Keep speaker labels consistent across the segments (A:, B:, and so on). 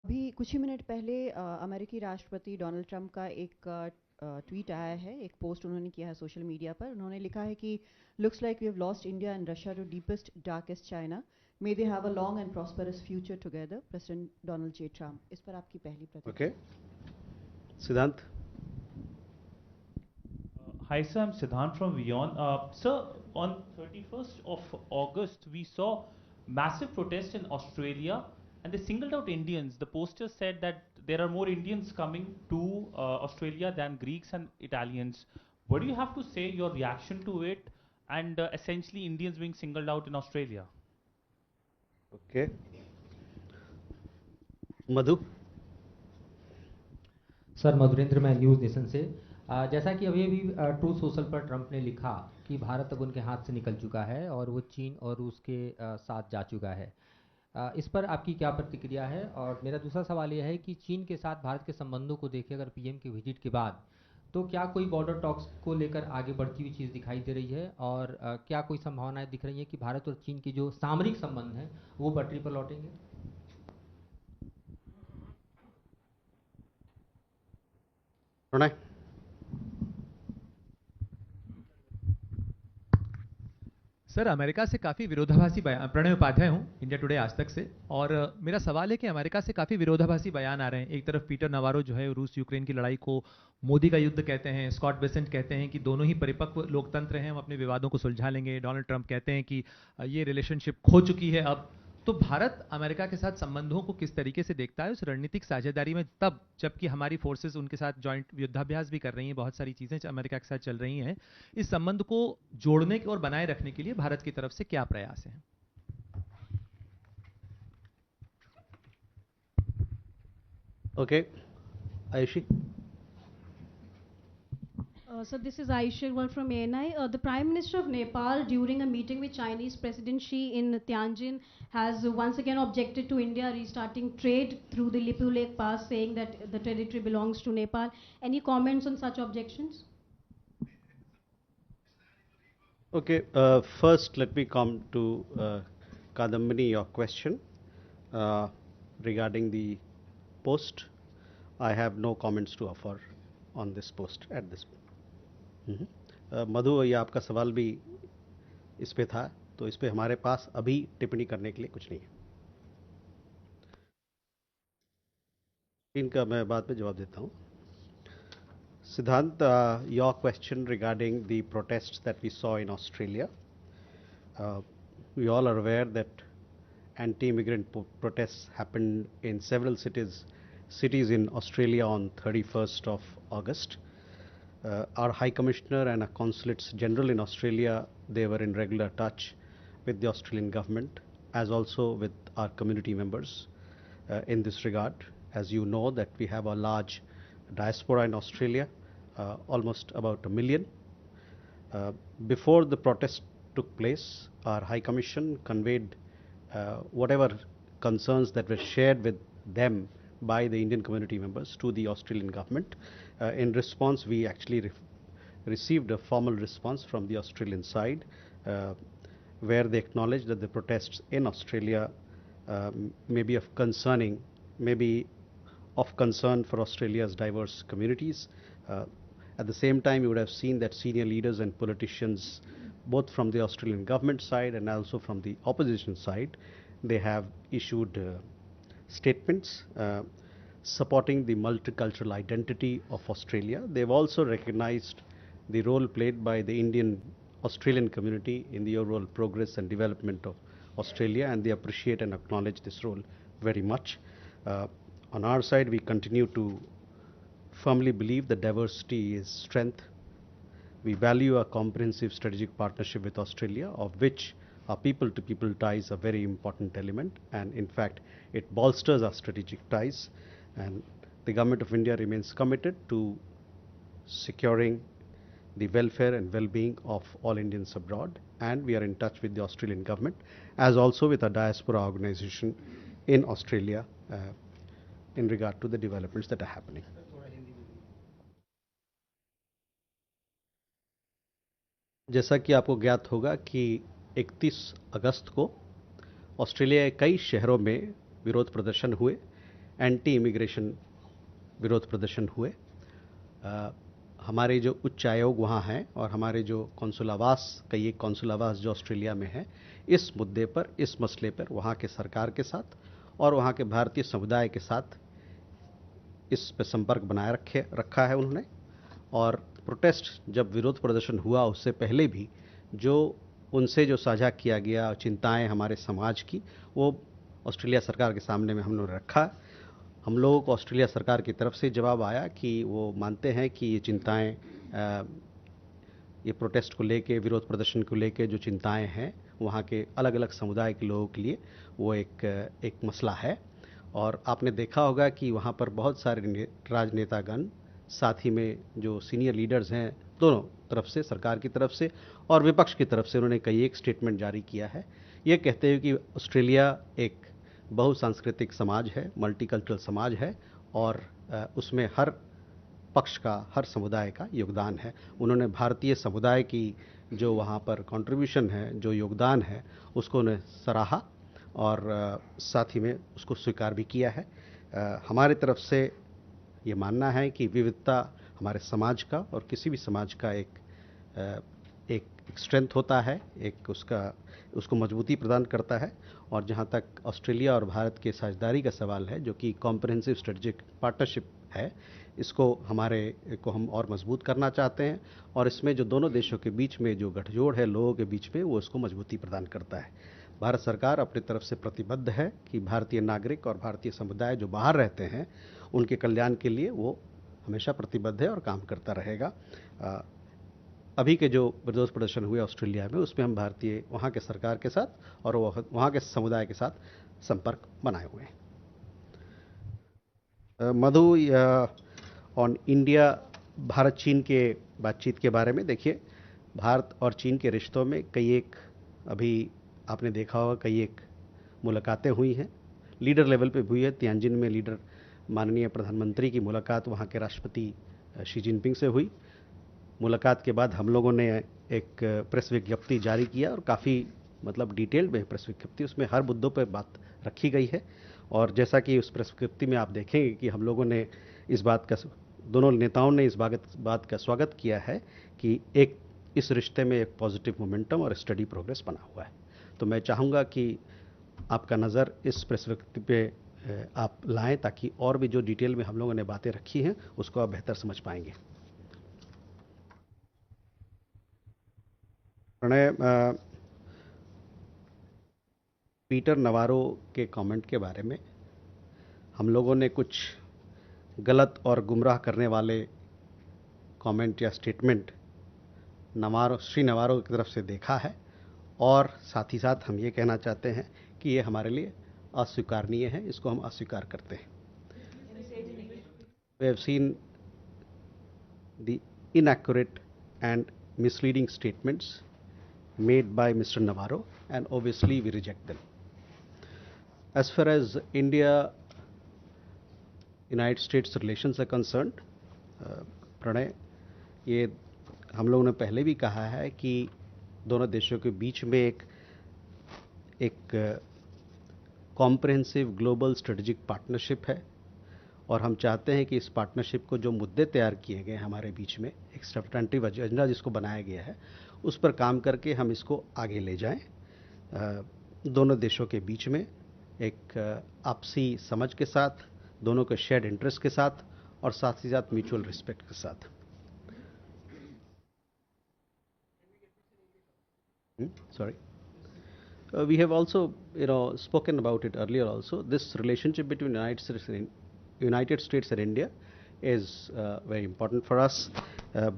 A: अभी कुछ ही मिनट पहले अमेरिकी राष्ट्रपति डोनाल्ड ट्रंप का एक ट्वीट आया है, एक पोस्ट उन्होंने किया है सोशल मीडिया पर। उन्होंने लिखा है कि looks like we have lost India and Russia to deepest darkest China, may they have a long and prosperous future together, president Donald J Trump. इस पर आपकी पहली
B: Okay.
A: प्रतिक्रिया।
B: Siddhant.
C: Hi, sir. I'm Siddhant from Vion. Sir, on 31st of August, we saw massive protests in Australia, and they singled out Indians. The poster said that there are more Indians coming to Australia than Greeks and Italians. What do you have to say, your reaction to it, and essentially Indians being singled out in Australia?
B: Okay. Madhu.
D: Sir Madhurendra, मैं news nation से। जैसा कि अभी अभी true social पर Trump ने लिखा कि भारत अब उनके हाथ से निकल चुका है और वो चीन और रूस के साथ जा चुका है। इस पर आपकी क्या प्रतिक्रिया है? और मेरा दूसरा सवाल यह है कि चीन के साथ भारत के संबंधों को देखें अगर पीएम के विजिट के बाद, तो क्या कोई बॉर्डर टॉक्स को लेकर आगे बढ़ती हुई चीज़ दिखाई दे रही है? और क्या कोई संभावनाएं दिख रही हैं कि भारत और चीन के जो सामरिक संबंध हैं वो पटरी पर लौटेंगे?
B: प्रणय.
E: सर, अमेरिका से काफ़ी विरोधाभासी बयान, प्रणय उपाध्याय हूँ, इंडिया टुडे आज तक से। और मेरा सवाल है कि अमेरिका से काफ़ी विरोधाभासी बयान आ रहे हैं। एक तरफ पीटर नवारो जो है रूस यूक्रेन की लड़ाई को मोदी का युद्ध कहते हैं, स्कॉट बेसेंट कहते हैं कि दोनों ही परिपक्व लोकतंत्र हैं, हम अपने विवादों को सुलझा लेंगे। डोनाल्ड ट्रंप कहते हैं कि ये रिलेशनशिप खो चुकी है अब। तो भारत अमेरिका के साथ संबंधों को किस तरीके से देखता है उस रणनीतिक साझेदारी में, तब जबकि हमारी फोर्सेस उनके साथ जॉइंट युद्धाभ्यास भी कर रही हैं, बहुत सारी चीज़ें अमेरिका के साथ चल रही हैं। इस संबंध को जोड़ने और बनाए रखने के लिए भारत की तरफ से क्या प्रयास हैं?
B: Okay. Ayushi.
F: So this is Aisha Wal from ANI. The Prime Minister of Nepal, during a meeting with Chinese President Xi in Tianjin, has once again objected to India restarting trade through the Lipu Lake Pass, saying that the territory belongs to Nepal. Any comments on such objections?
B: Okay. First, let me come to Kadambini, your question regarding the post. I have no comments to offer on this post at this point. मधु, ये आपका सवाल भी इस पे था, तो इस पे हमारे पास अभी टिप्पणी करने के लिए कुछ नहीं है। इनका मैं बाद में जवाब देता हूँ। Siddhant, your question regarding the protests that we saw in Australia. We all are aware that anti-immigrant protests happened in several cities in Australia on 31st of August. Our High Commissioner and our Consulates General in Australia, they were in regular touch with the Australian government as also with our community members in this regard. As you know that we have a large diaspora in Australia, almost about 1 million. Before the protest took place, our High Commission conveyed whatever concerns that were shared with them by the Indian community members to the Australian government. In response, we actually received a formal response from the Australian side where they acknowledged that the protests in Australia may be of concern for Australia's diverse communities. At the same time, you would have seen that senior leaders and politicians, both from the Australian government side and also from the opposition side, they have issued statements supporting the multicultural identity of Australia. They've also recognized the role played by the Indian Australian community in the overall progress and development of Australia, and they appreciate and acknowledge this role very much. On our side, we continue to firmly believe that diversity is strength. We value a comprehensive strategic partnership with Australia, of which our people-to-people ties are a very important element, and in fact, it bolsters our strategic ties. And the Government of India remains committed to securing the welfare and well-being of all Indians abroad, and we are in touch with the Australian government, as also with our diaspora organization in Australia in regard to the developments that are happening. जैसा कि आपको ज्ञात होगा कि 31 अगस्त को Australia के कई शहरों में विरोध प्रदर्शन हुए एंटी इमिग्रेशन विरोध प्रदर्शन हुए। हमारे जो उच्च आयोग वहाँ हैं और हमारे जो कौंसुलावास, कई एक कौंसुलावास जो ऑस्ट्रेलिया में है, इस मुद्दे पर, इस मसले पर वहाँ के सरकार के साथ और वहाँ के भारतीय समुदाय के साथ इस पर संपर्क बनाए रखा है उन्होंने। और प्रोटेस्ट जब विरोध प्रदर्शन हुआ उससे पहले भी जो उनसे जो साझा किया गया चिंताएं हमारे समाज की, वो ऑस्ट्रेलिया सरकार के सामने में हम लोगों ने रखा। हम लोगों को ऑस्ट्रेलिया सरकार की तरफ से जवाब आया कि वो मानते हैं कि ये चिंताएं, ये प्रोटेस्ट को लेके, विरोध प्रदर्शन को लेके जो चिंताएं हैं वहाँ के अलग अलग समुदाय के लोगों के लिए वो एक मसला है। और आपने देखा होगा कि वहाँ पर बहुत सारे राजनेतागण, साथ ही में जो सीनियर लीडर्स हैं दोनों तरफ से, सरकार की तरफ से और विपक्ष की तरफ से, उन्होंने कई एक स्टेटमेंट जारी किया है ये कहते हुए कि ऑस्ट्रेलिया एक बहुसांस्कृतिक समाज है, मल्टीकल्चरल समाज है और उसमें हर पक्ष का, हर समुदाय का योगदान है। उन्होंने भारतीय समुदाय की जो वहाँ पर कंट्रीब्यूशन है, जो योगदान है, उसको उन्हें सराहा और साथ ही में उसको स्वीकार भी किया है। हमारे तरफ से ये मानना है कि विविधता हमारे समाज का और किसी भी समाज का एक स्ट्रेंथ होता है, एक उसको मजबूती प्रदान करता है। और जहाँ तक ऑस्ट्रेलिया और भारत के साझेदारी का सवाल है, जो कि कॉम्प्रिहेंसिव स्ट्रेटेजिक पार्टनरशिप है, इसको हम और मजबूत करना चाहते हैं और इसमें जो दोनों देशों के बीच में जो गठजोड़ है लोगों के बीच में, वो इसको मजबूती प्रदान करता है। भारत सरकार अपनी तरफ से प्रतिबद्ध है कि भारतीय नागरिक और भारतीय समुदाय जो बाहर रहते हैं उनके कल्याण के लिए वो हमेशा प्रतिबद्ध है और काम करता रहेगा। अभी के जो विरोध प्रदर्शन हुए ऑस्ट्रेलिया में, उसमें हम भारतीय वहाँ के सरकार के साथ और वहाँ के समुदाय के साथ संपर्क बनाए हुए हैं। मधु, ऑन इंडिया, भारत चीन के बातचीत के बारे में, देखिए भारत और चीन के रिश्तों में कई एक, अभी आपने देखा होगा, कई एक मुलाकातें हुई हैं, लीडर लेवल पे हुई है। तियानजिन में लीडर माननीय प्रधानमंत्री की मुलाकात वहाँ के राष्ट्रपति शी जिनपिंग से हुई। मुलाकात के बाद हम लोगों ने एक प्रेस विज्ञप्ति जारी किया और काफ़ी डिटेल्ड में प्रेस विज्ञप्ति, उसमें हर मुद्दों पर बात रखी गई है। और जैसा कि उस प्रेस विज्ञप्ति में आप देखेंगे कि हम लोगों ने इस बात का, दोनों नेताओं ने इस बात का स्वागत किया है कि इस रिश्ते में एक पॉजिटिव मोमेंटम और स्टडी प्रोग्रेस बना हुआ है। तो मैं चाहूँगा कि आपका नज़र इस प्रेस विज्ञप्ति पे आप लाएं ताकि और भी जो डिटेल में हम लोगों ने बातें रखी हैं उसको आप बेहतर समझ पाएंगे। प्रणय, पीटर नवारो के कमेंट के बारे में हम लोगों ने कुछ गलत और गुमराह करने वाले कमेंट या स्टेटमेंट श्री नवारो की तरफ से देखा है और साथ ही साथ हम ये कहना चाहते हैं कि ये हमारे लिए अस्वीकारनीय है, इसको हम अस्वीकार करते हैं। We have seen the inaccurate and misleading statements made by Mr. Navarro and obviously we reject them. As far as India-United States relations are concerned, Pranay, ये हम लोगों ने पहले भी कहा है कि दोनों देशों के बीच में एक कॉम्प्रिहेंसिव ग्लोबल स्ट्रेटेजिक पार्टनरशिप है और हम चाहते हैं कि इस पार्टनरशिप को जो मुद्दे तैयार किए गए हमारे बीच में, एक सब्सटेंटिव एजेंडा जिसको बनाया गया है, उस पर काम करके हम इसको आगे ले जाएं, दोनों देशों के बीच में एक आपसी समझ के साथ, दोनों के शेयर्ड इंटरेस्ट के साथ और साथ ही साथ म्यूचुअल रिस्पेक्ट के साथ। Sorry. We have also, spoken about it earlier also. This relationship between United States and India is very important for us.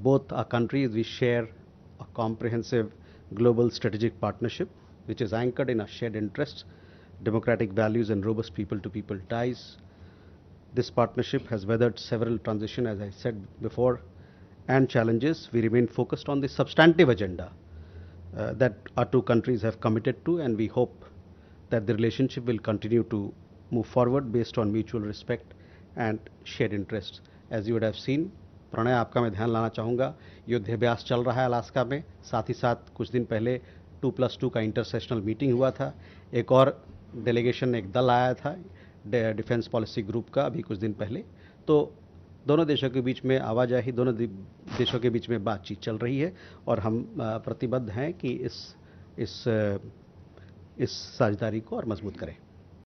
B: Both our countries, we share a comprehensive global strategic partnership, which is anchored in our shared interests, democratic values, and robust people-to-people ties. This partnership has weathered several transitions, as I said before, and challenges. We remain focused on the substantive agenda that our two countries have committed to, and we hope that the relationship will continue to move forward based on mutual respect and shared interests. As you would have seen, Pranay, आपका मैं ध्यान लाना चाहूँगा, युद्धाभ्यास चल रहा है Alaska में, साथ ही साथ कुछ दिन पहले 2+2 का इंटरसेशनल मीटिंग हुआ था, एक और डेलीगेशन, एक दल आया था डिफेंस पॉलिसी ग्रुप का अभी कुछ दिन पहले। तो दोनों देशों के बीच में आवाजाही, दोनों देशों के बीच में बातचीत चल रही है और हम प्रतिबद्ध हैं कि इस साझेदारी को और मजबूत करें।